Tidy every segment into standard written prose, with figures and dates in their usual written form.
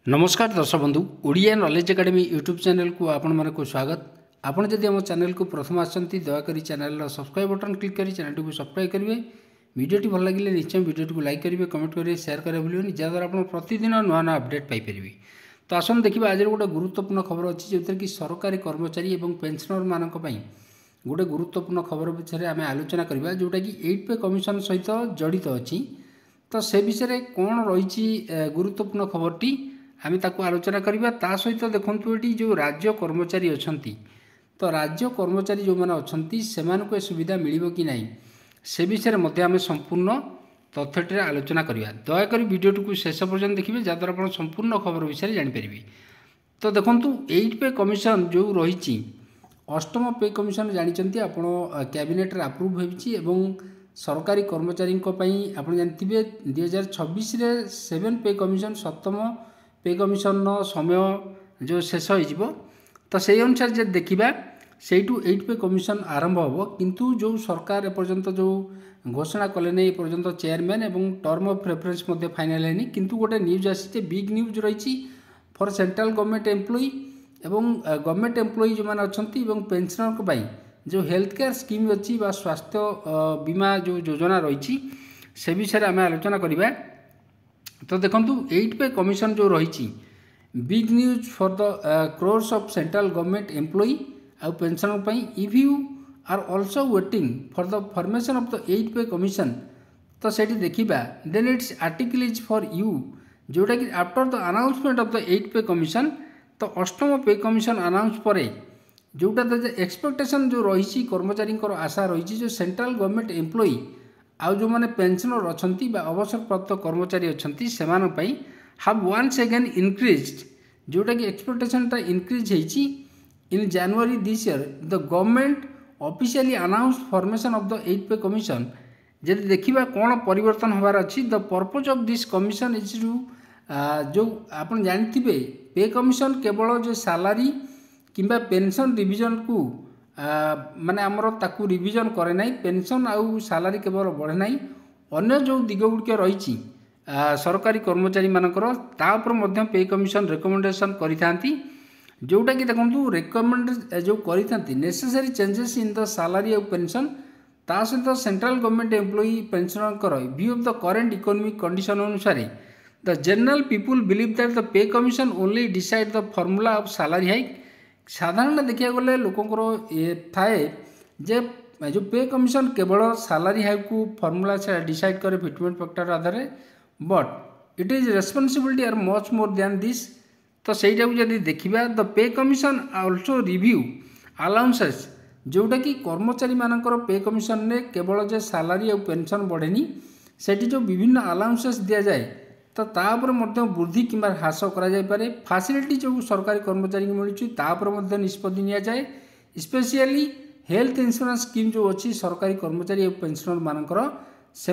नमस्कार दर्शक बंधु Odia knowledge academy YouTube channel को आपण मानक स्वागत। आपण जदि आम चैनल को प्रथम आसती दयाकोरी चैनल सब्सक्राइब बटन क्लिक कर चैनल को सब्सक्राइब करेंगे। वीडियोटी भल लगे निश्चय वीडियो को लाइक करेंगे, कमेंट करेंगे, शेयर करेंगे भूलें जहाँद्वारा आप प्रतिदिन नुआ नुआ अपडेट पाइपर। तो आसन देखिए आज गोटे गुरुत्वपूर्ण खबर अच्छी जो कि सरकारी कर्मचारी और पेंशनर मान गोटे गुरुत्वपूर्ण खबर विषय आम आलोचना करवा जोटा कि 8 पे कमिशन सहित जड़ित अच्छी। तो से विषय कौन रही गुरुत्वपूर्ण खबरटी आम ताकू आलोचना करवा। ता सहित देखु ये जो राज्य कर्मचारी अच्छा तो राज्य कर्मचारी जो मैंने अच्छा से सुविधा मिल कि ना से विषय आम संपूर्ण तथ्यटे आलोचना करवा। दयाकोरी वीडियो को शेष पर्यटन देखिए जहाँद्वारा आप संपूर्ण खबर विषय जानीपर। तो देखु 8 पे कमिशन जो रही अष्टम पे कमिशन जानते आप कैबिनेट अप्रूव हो सरकारी कर्मचारी आप जानते 2026 7 पे कमिशन सप्तम पे कमिशन समय जो शेष हो तो से अनुसार जब देखा से 8 पे कमिशन आरंभ हो किंतु जो सरकार एपर्यंत जो घोषणा कले नहीं एपर्यंत चेयरमैन और टर्म ऑफ रेफरेंस फाइनाल है किंतु गोटे न्यूज आसी बिग न्यूज रही फॉर सेंट्रल गवर्नमेंट एम्प्लॉई एवं गवर्नमेंट एम्प्लॉई जो मैंने अच्छा पेंशनर जो हेल्थ केयर स्कीम अच्छी स्वास्थ्य बीमा जो योजना रही से विषय आम आलोचना करवा। तो देखो 8 पे कमिशन जो रही big news for the crores of central government employee आउ pensioner if you are also waiting for the formation of the 8 pay commission तो से देखा then its article is for you जोटा कि after the announcement of the 8 pay commission तो अष्टम पे commission announce पर जोटा एक्सपेक्टेशन जो रही कर्मचारी आशा रही जो सेंट्रल गवर्नमेंट एम्प्लॉई आउ जो मैंने पेंशनर अच्छा अवसर प्राप्त कर्मचारी अच्छा से हाव वन्स अगेन इनक्रीज्ड जोटा कि एक्सपेक्टेशन इनक्रीज होती in January this year the government officially announce formation of the 8 pay commission. जब देखा कौन परिवर्तन होबार अच्छी the purpose of this commission is to जो आप जानते पे कमिशन केवल जो सैलरी किंबा पेंशन रिविजन को माने आमर ताकू रिविजन करे ना पेंशन आउ सैलरी केवल बढ़े ना अन्य जो दिग गुड़िक रही सरकारी कर्मचारी मानकर पे कमिशन रिकमेंडेशन करिथांती जोटा कि देखो रिकमेंड जो करिथांती necessary changes in the salary और पेंशन ता सहित central government employee pensioner view of the current economic condition अनुसार the general people believe that the pay commission only decide the formula of salary hike. साधारण देखा गले लोकंर थाए जे जो pay commission केवल सैलरी हाइक को फॉर्मूला से डिसाइड करे फिटमेंट फैक्टर आधार but it is responsibility are much more than this. तो सहीटा को जब देखा the pay commission also review allowances जोटा कि कर्मचारी मानकर पे कमिशन ने केवल जे सैलरी और पेंशन बढ़ेनी सेठी जो विभिन्न अलाउंसेस दि जाए तो तापर वृद्धि कि ह्रास करे फैसिलिटी जो सरकारी कर्मचारी को मिलूँ निष्पत्ति नि जाए स्पेशली हेल्थ इंश्योरेंस स्कीम जो अच्छी सरकारी कर्मचारी और पेंशनर मानकर से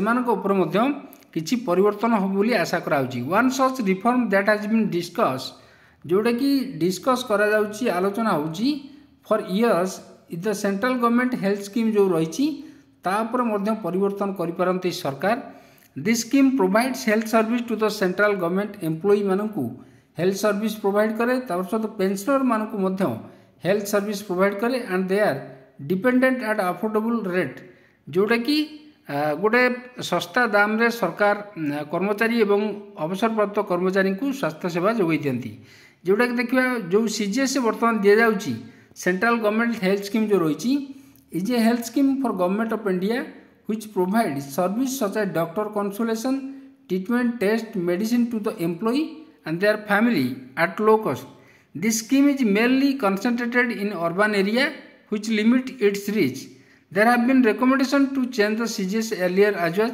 किसी परिवर्तन हो बोली आशा कराउची। One such reform that has been discuss जोटा कि डिस्कस करा जाउची आलोचना होची for years the central government health scheme जो रही परिवर्तन करिपारंती सरकार। This scheme provides health service to the central government employee मानकू हेल्थ सर्विस प्रोवाइड करे सहित पेंशनर मानकू हेल्थ सर्विस प्रोवाइड करे and they are dependent at affordable rate जोटा कि गोटे सस्ता दाम रे सरकार कर्मचारी एवं अवसर प्राप्त कर्मचारी को स्वास्थ्य सेवा जोगाई दियंती जोटा कि देखिए जो सीजीएस बर्तमान दि जाउची सेंट्रल गवर्नमेंट हेल्थ स्कीम जो रही is a health scheme for government of India which provide service such as doctor consultation, treatment, test, medicine to the employee and their family at low cost. This scheme is mainly concentrated in urban area which limit its reach. There have been recommendation to change the CGS earlier as well.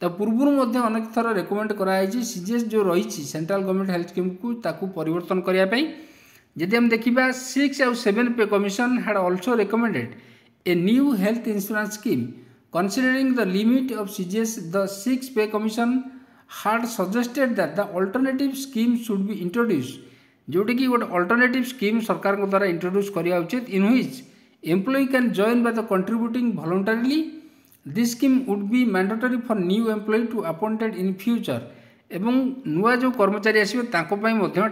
तो पूर्व अनेक थर recommend कराई CGS जो रही central government health scheme को ताकू परिवर्तन करने जदि हम देखा 6 और 7 पे commission had also recommended a new health insurance scheme considering the limit of CGS. The 6 pay commission had suggested that the alternative scheme should be introduced जोटा कि गोटे अल्टरनेटिव स्कीम सरकार द्वारा इंट्रोड्यूस करिया उचित in which employee can join by the contributing voluntarily. This scheme would be mandatory for new employee to appointed in future एवं नुआ जो कर्मचारी आसवे तांको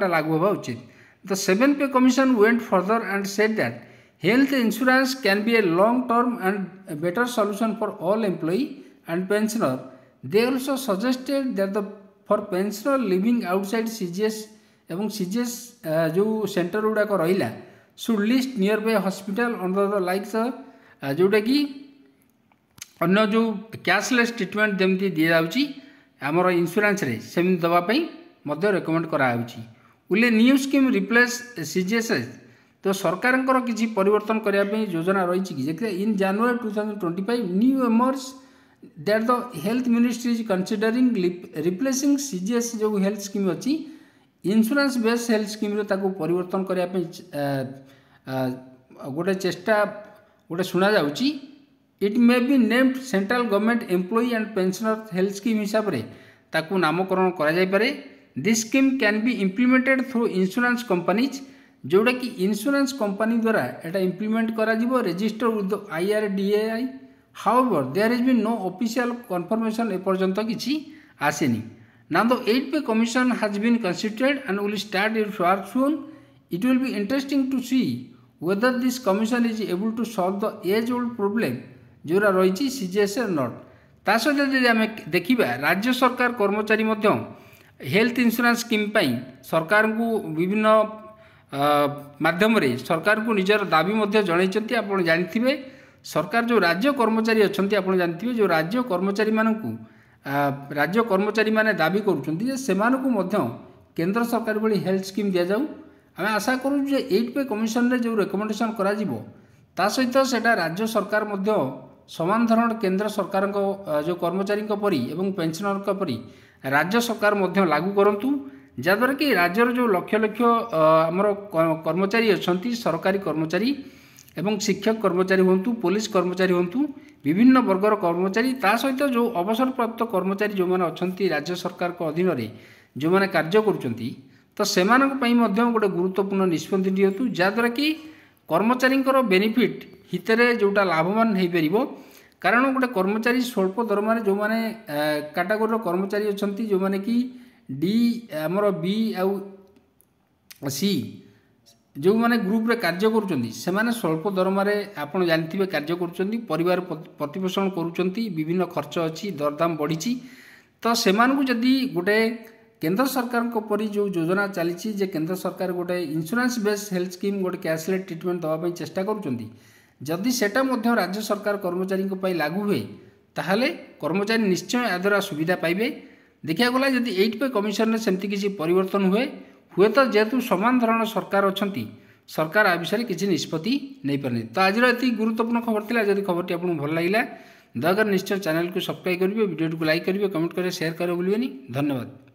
लागू होगा उचित। द 7 पे commission went further and said that health insurance can be a long term and better solution for all employee and pensioner. They also suggested that the for pensioner living outside CGS एवं CGS जो centre गुड़ाक रहा should list near by hospital under the likes जोटा कि अन्य जो cashless treatment जमी दि जाऊँगी आमर इंश्योरेंस रे सेमती दवाई रेकमेंड कराऊँगी। Will new scheme replace CGS. तो सरकार किसी परिवर्तन करने योजना रही कि in January 2025 new emerges that the health ministry is considering replacing CGS जो हेल्थ स्कीम अच्छी इंश्योरेंस बेस्ड हेल्थ स्कीम परिवर्तन करने गोटे चेष्टा गोटे शुणा जाऊँगी। It may be named central government employee and pensioner health scheme हिसाब से ताकू नामकरण करा। This scheme can be implemented through insurance companies जोटा कि इंश्योरेंस कंपनी द्वारा एटा इम्प्लीमेंट करा जिवो register with the IRDAI। However there is been no official confirmation एपर्यंत किसी आसेनी। Now the 8 pay commission has been constituted and will start its work soon. It will be interesting to see whether this commission is able to solve the age old problem जोरा रही CGS not. ता सहित जब आम देखा राज्य सरकार कर्मचारी हेल्थ इंश्योरेंस स्कीम सरकार को विभिन्न माध्यम सरकार को निजर दाबी जनई। आप जानते सरकार जो राज्य कर्मचारी अच्छा आप जानते जो राज्य कर्मचारी मानू राज्य कर्मचारी माने दाबी करुँच केंद्र सरकार भली हेल्थ स्कीम दि जाऊ। आम आशा करूँ 8 पे कमिशन रे जो रेकमेंडेशन करा ता सहित सेटा राज्य सरकार समान धरण केंद्र सरकार जो कर्मचारी परी एवं पेंशनर परी राज्य सरकार लागू करंतु जहाँद्वारा कि राज्यर जो लक्ष लक्ष आमर कर्मचारी अच्छा सरकारी कर्मचारी एवं शिक्षक कर्मचारी हूँ पुलिस कर्मचारी हूँ विभिन्न वर्गर कर्मचारी ता सहित जो अवसर प्राप्त कर्मचारी जो मैंने अच्छा राज्य सरकार अधीन जो मैंने कार्य करुँच तो से गोटे गुरुत्वपूर्ण निष्पत्ति दिंतु जहाँद्वारा कि कर्मचारी बेनिफिट हितरे जोटा लाभवान हो पार। कारण गोटे कर्मचारी स्वल्प दरमा जो मैंने कैटेगोरी कर्मचारी अच्छा जो मैंने कि डी आमर बी आउ सी जो मैंने ग्रुप रे कार्य करुँच स्वल्प दरमा आप जानते कार्य करुँच परिवार प्रतिपोषण करुँच विभिन्न खर्च अच्छी दरदाम बढ़ी तो से जदि गोटे केंद्र सरकार परी जो योजना चली केंद्र सरकार गोटे इंश्योरेंस बेस्ड हेल्थ स्कीम गोटे कैशलेस ट्रीटमेंट दवाई चेष्टा करुँच जदि सेटा राज्य सरकार कर्मचारी लागू हुए ताहले कर्मचारी निश्चय याद्वारा सुविधा पाइबे। देखा गला जदि 8 पे कमिशन में सेमती किसी परिवर्तन हुए तो जेहेतु समान धरण सरकार अच्छा सरकार आ विषय किसी निष्पत्ति नहीं पारे। तो आज ये गुरुत्वपूर्ण खबर थी। जदि खबर आपको भल लगे दयाकर निश्चय चैनल को सब्सक्राइब करेंगे वीडियो को लाइक करेंगे कमेंट करेंगे शेयर करेंगे भूलें। धन्यवाद।